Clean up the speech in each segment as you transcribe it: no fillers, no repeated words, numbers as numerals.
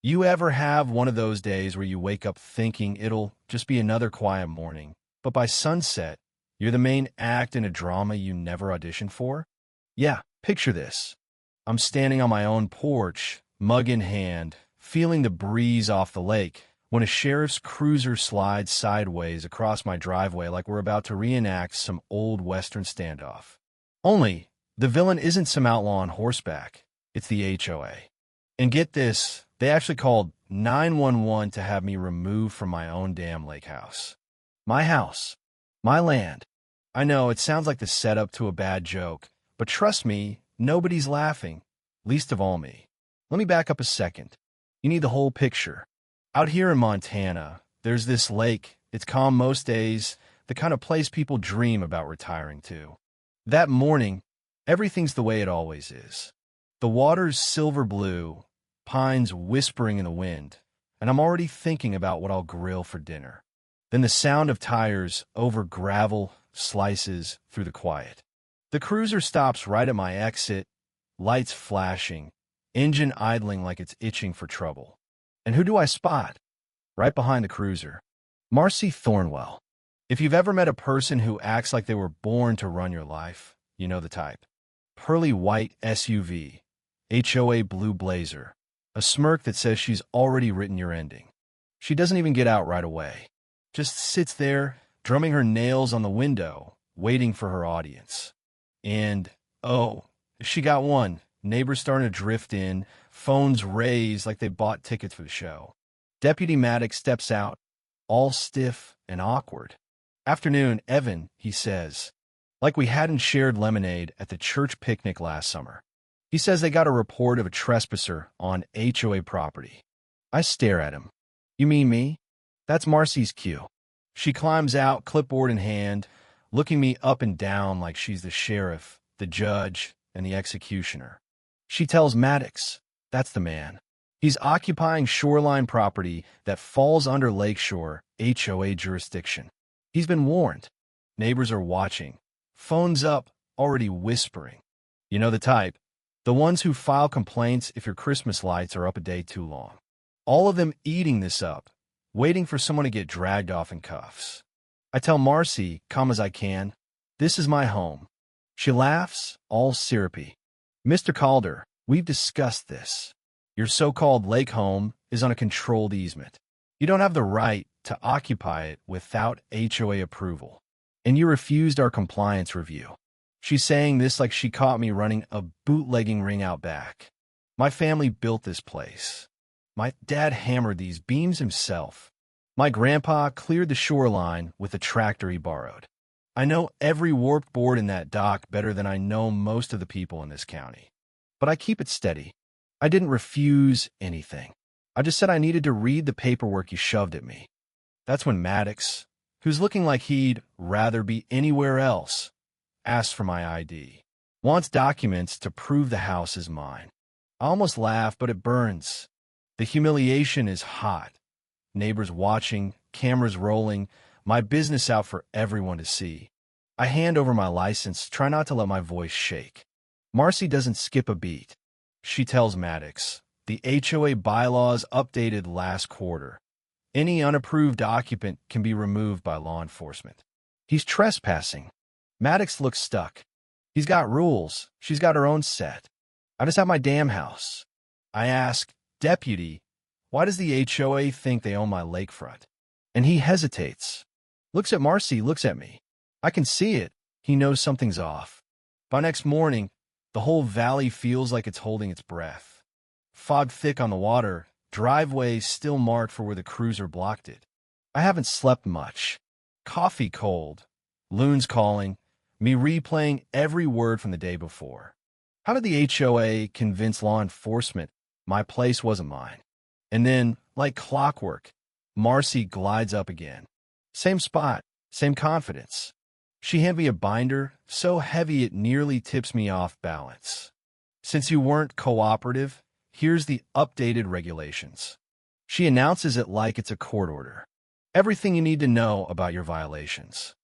You ever have one of those days where you wake up thinking it'll just be another quiet morning, but by sunset, you're the main act in a drama you never auditioned for? Yeah, picture this. I'm standing on my own porch, mug in hand, feeling the breeze off the lake, when a sheriff's cruiser slides sideways across my driveway like we're about to reenact some old Western standoff. Only, the villain isn't some outlaw on horseback. It's the HOA. And get this, they actually called 911 to have me removed from my own damn lake house. My house. My land. I know, it sounds like the setup to a bad joke, but trust me, nobody's laughing, least of all me. Let me back up a second. You need the whole picture. Out here in Montana, there's this lake. It's calm most days, the kind of place people dream about retiring to. That morning, everything's the way it always is. The water's silver blue, pines whispering in the wind, and I'm already thinking about what I'll grill for dinner. Then the sound of tires over gravel slices through the quiet. The cruiser stops right at my exit, lights flashing, engine idling like it's itching for trouble. And who do I spot? Right behind the cruiser. Marcy Thornwell. If you've ever met a person who acts like they were born to run your life, you know the type. Pearly white SUV, HOA blue blazer, a smirk that says she's already written your ending. She doesn't even get out right away. Just sits there, drumming her nails on the window, waiting for her audience. And, oh, she got one. Neighbors starting to drift in, phones raised like they bought tickets for the show. Deputy Maddox steps out, all stiff and awkward. "Afternoon, Evan," he says, like we hadn't shared lemonade at the church picnic last summer. He says they got a report of a trespasser on HOA property. I stare at him. "You mean me?" That's Marcy's cue. She climbs out, clipboard in hand, looking me up and down like she's the sheriff, the judge, and the executioner. She tells Maddox, that's the man. He's occupying shoreline property that falls under Lakeshore HOA jurisdiction. He's been warned. Neighbors are watching. Phones up, already whispering. You know the type. The ones who file complaints if your Christmas lights are up a day too long. All of them eating this up, waiting for someone to get dragged off in cuffs. I tell Marcy, calm as I can, this is my home. She laughs, all syrupy. "Mr. Calder, we've discussed this. Your so-called lake home is on a controlled easement. You don't have the right to occupy it without HOA approval. And you refused our compliance review." She's saying this like she caught me running a bootlegging ring out back. My family built this place. My dad hammered these beams himself. My grandpa cleared the shoreline with a tractor he borrowed. I know every warped board in that dock better than I know most of the people in this county. But I keep it steady. I didn't refuse anything. I just said I needed to read the paperwork you shoved at me. That's when Maddox, who's looking like he'd rather be anywhere else, asks for my ID. Wants documents to prove the house is mine. I almost laugh, but it burns. The humiliation is hot. Neighbors watching, cameras rolling, my business out for everyone to see. I hand over my license, try not to let my voice shake. Marcy doesn't skip a beat. She tells Maddox, the HOA bylaws updated last quarter. Any unapproved occupant can be removed by law enforcement. He's trespassing. Maddox looks stuck. He's got rules. She's got her own set. I just have my damn house. I ask, "Deputy, why does the HOA think they own my lakefront?" And he hesitates. Looks at Marcy, looks at me. I can see it. He knows something's off. By next morning, the whole valley feels like it's holding its breath. Fog thick on the water, driveway still marked for where the cruiser blocked it. I haven't slept much. Coffee cold. Loons calling. Me replaying every word from the day before. How did the HOA convince law enforcement my place wasn't mine? And then, like clockwork, Marcy glides up again. Same spot, same confidence. She handed me a binder, so heavy it nearly tips me off balance. "Since you weren't cooperative, here's the updated regulations." She announces it like it's a court order. Everything you need to know about your violations.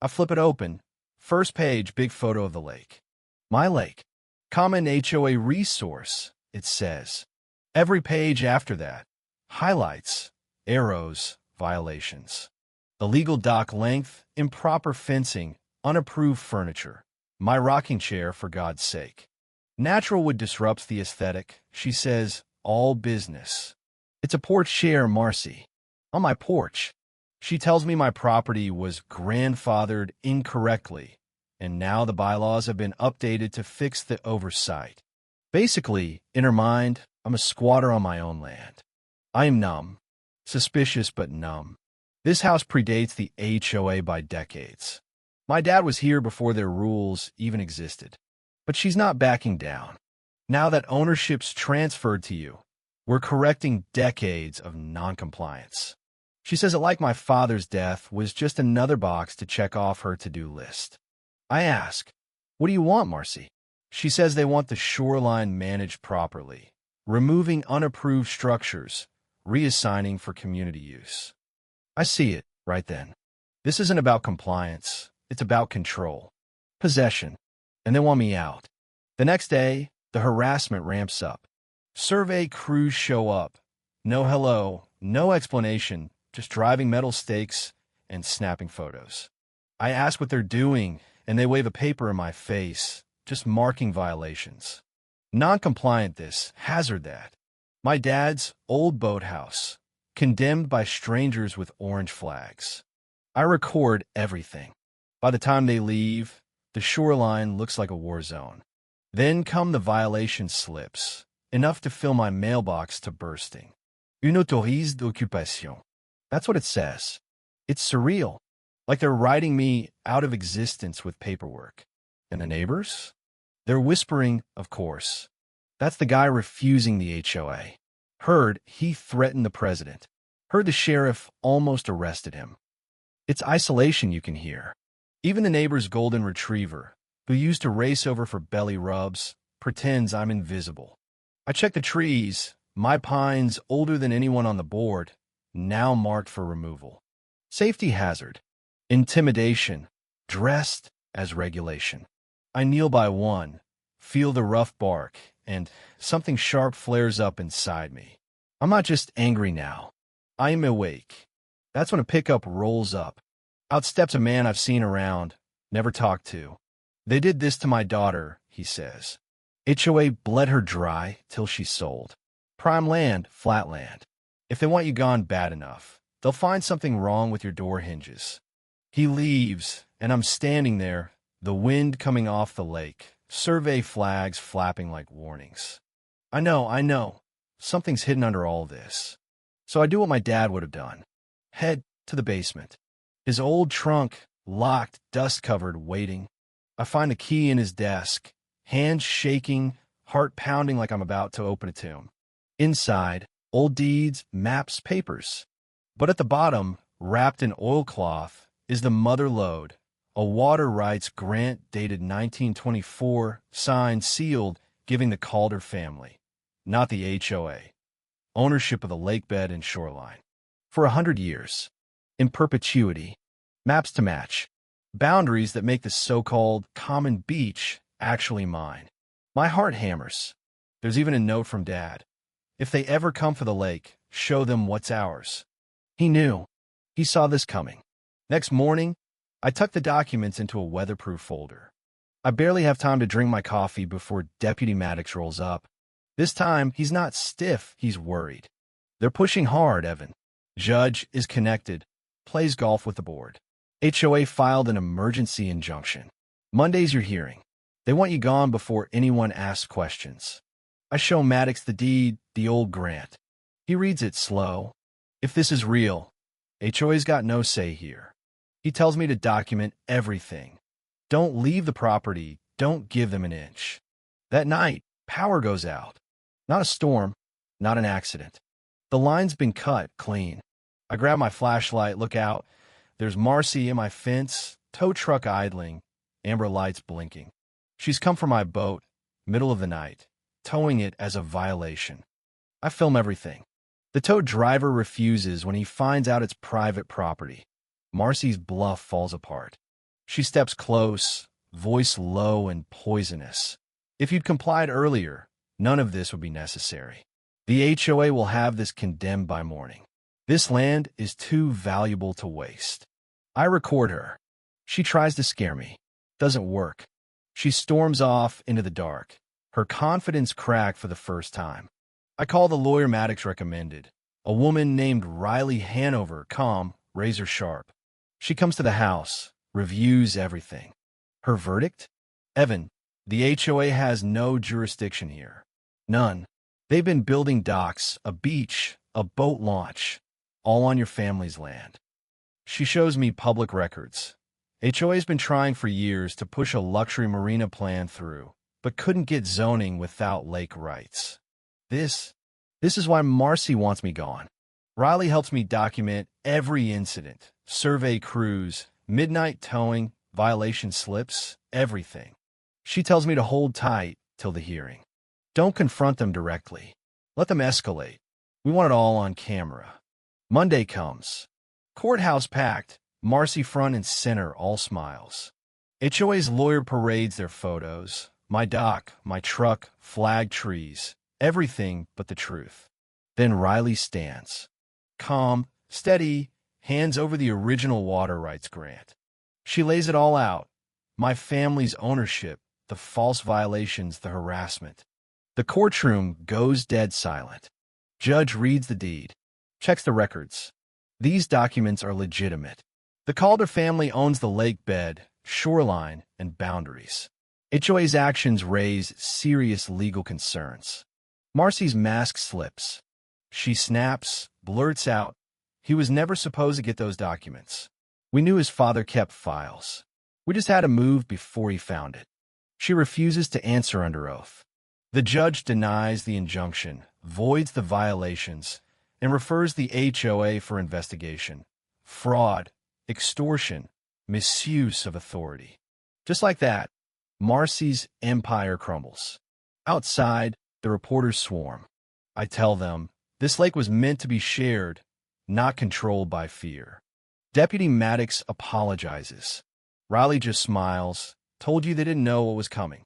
I flip it open. First page, big photo of the lake. My lake. Common HOA resource, it says. Every page after that. Highlights, arrows, violations. Illegal dock length, improper fencing, unapproved furniture. My rocking chair, for God's sake. Natural wood disrupts the aesthetic, she says, all business. It's a porch chair, Marcy. On my porch. She tells me my property was grandfathered incorrectly, and now the bylaws have been updated to fix the oversight. Basically, in her mind, I'm a squatter on my own land. I am numb. Suspicious but numb. This house predates the HOA by decades. My dad was here before their rules even existed. But she's not backing down. Now that ownership's transferred to you, we're correcting decades of noncompliance. She says it like my father's death was just another box to check off her to-do list. I ask, what do you want, Marcy? She says they want the shoreline managed properly, removing unapproved structures, reassigning for community use. I see it right then. This isn't about compliance. It's about control, possession, and they want me out. The next day, the harassment ramps up. Survey crews show up. No hello, no explanation, just driving metal stakes and snapping photos. I ask what they're doing, and they wave a paper in my face, just marking violations. Non-compliant this, hazard that. My dad's old boathouse, condemned by strangers with orange flags. I record everything. By the time they leave, the shoreline looks like a war zone. Then come the violation slips, enough to fill my mailbox to bursting. Une autorise d'occupation. That's what it says. It's surreal, like they're writing me out of existence with paperwork. And the neighbors? They're whispering, of course. That's the guy refusing the HOA. Heard he threatened the president. Heard the sheriff almost arrested him. It's isolation you can hear. Even the neighbor's golden retriever, who used to race over for belly rubs, pretends I'm invisible. I check the trees, my pines older than anyone on the board, now marked for removal. Safety hazard, intimidation, dressed as regulation. I kneel by one, feel the rough bark, and something sharp flares up inside me. I'm not just angry now. I am awake. That's when a pickup rolls up. Out steps a man I've seen around, never talked to. They did this to my daughter, he says. HOA bled her dry till she sold. Prime land, flat land. If they want you gone bad enough, they'll find something wrong with your door hinges. He leaves, and I'm standing there, the wind coming off the lake, survey flags flapping like warnings. I know. Something's hidden under all this. So I do what my dad would have done. Head to the basement. His old trunk, locked, dust-covered, waiting. I find the key in his desk, hands shaking, heart pounding like I'm about to open a tomb. Inside, old deeds, maps, papers. But at the bottom, wrapped in oilcloth, is the mother lode, a water rights grant dated 1924, signed, sealed, giving the Calder family, not the HOA, ownership of the lakebed and shoreline. For 100 years. In perpetuity. Maps to match. Boundaries that make the so-called common beach actually mine. My heart hammers. There's even a note from Dad. If they ever come for the lake, show them what's ours. He knew. He saw this coming. Next morning, I tuck the documents into a weatherproof folder. I barely have time to drink my coffee before Deputy Maddox rolls up. This time, he's not stiff, he's worried. They're pushing hard, Evan. Judge is connected. Plays golf with the board. HOA filed an emergency injunction. Monday's your hearing. They want you gone before anyone asks questions. I show Maddox the deed, the old grant. He reads it slow. If this is real, HOA's got no say here. He tells me to document everything. Don't leave the property. Don't give them an inch. That night, power goes out. Not a storm, not an accident. The line's been cut clean. I grab my flashlight, look out. There's Marcy in my fence, tow truck idling, amber lights blinking. She's come for my boat, middle of the night, towing it as a violation. I film everything. The tow driver refuses when he finds out it's private property. Marcy's bluff falls apart. She steps close, voice low and poisonous. If you'd complied earlier, none of this would be necessary. The HOA will have this condemned by morning. This land is too valuable to waste. I record her. She tries to scare me. Doesn't work. She storms off into the dark. Her confidence cracked for the first time. I call the lawyer Maddox recommended. A woman named Riley Hanover, calm, razor sharp. She comes to the house, reviews everything. Her verdict? Evan, the HOA has no jurisdiction here. None. They've been building docks, a beach, a boat launch, all on your family's land. She shows me public records. HOA's been trying for years to push a luxury marina plan through, but couldn't get zoning without lake rights. This is why Marcy wants me gone. Riley helps me document every incident, survey crews, midnight towing, violation slips, everything. She tells me to hold tight till the hearing. Don't confront them directly. Let them escalate. We want it all on camera. Monday comes. Courthouse packed. Marcy front and center, all smiles. HOA's lawyer parades their photos. My dock, my truck, flag trees. Everything but the truth. Then Riley stands. Calm, steady, hands over the original water rights grant. She lays it all out. My family's ownership, the false violations, the harassment. The courtroom goes dead silent. Judge reads the deed, checks the records. These documents are legitimate. The Calder family owns the lake bed, shoreline, and boundaries. HOA's actions raise serious legal concerns. Marcy's mask slips. She snaps, blurts out, he was never supposed to get those documents. We knew his father kept files. We just had to move before he found it. She refuses to answer under oath. The judge denies the injunction, voids the violations, and refers the HOA for investigation. Fraud, extortion, misuse of authority. Just like that, Marcy's empire crumbles. Outside, the reporters swarm. I tell them, this lake was meant to be shared, not controlled by fear. Deputy Maddox apologizes. Riley just smiles, told you they didn't know what was coming.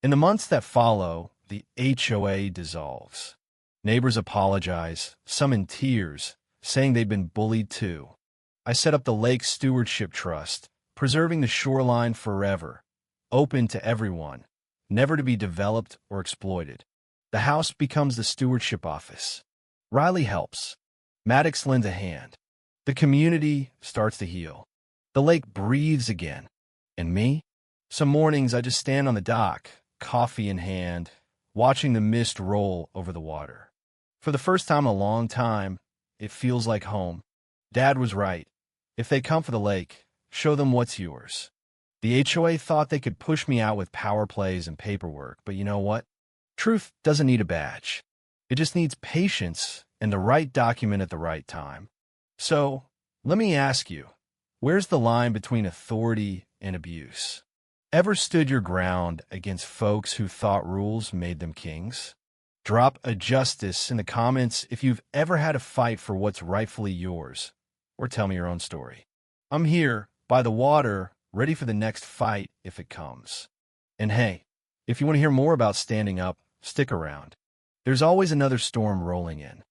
In the months that follow, the HOA dissolves. Neighbors apologize, some in tears, saying they've been bullied too. I set up the Lake Stewardship Trust, preserving the shoreline forever, open to everyone, never to be developed or exploited. The house becomes the stewardship office. Riley helps. Maddox lends a hand. The community starts to heal. The lake breathes again. And me? Some mornings I just stand on the dock, coffee in hand, watching the mist roll over the water. For the first time in a long time, it feels like home. Dad was right. If they come for the lake, show them what's yours. The HOA thought they could push me out with power plays and paperwork, but you know what? Truth doesn't need a badge. It just needs patience and the right document at the right time. So, let me ask you, where's the line between authority and abuse? Ever stood your ground against folks who thought rules made them kings? Drop a justice in the comments if you've ever had a fight for what's rightfully yours, or tell me your own story. I'm here, by the water, ready for the next fight if it comes. And hey, if you want to hear more about standing up, stick around. There's always another storm rolling in.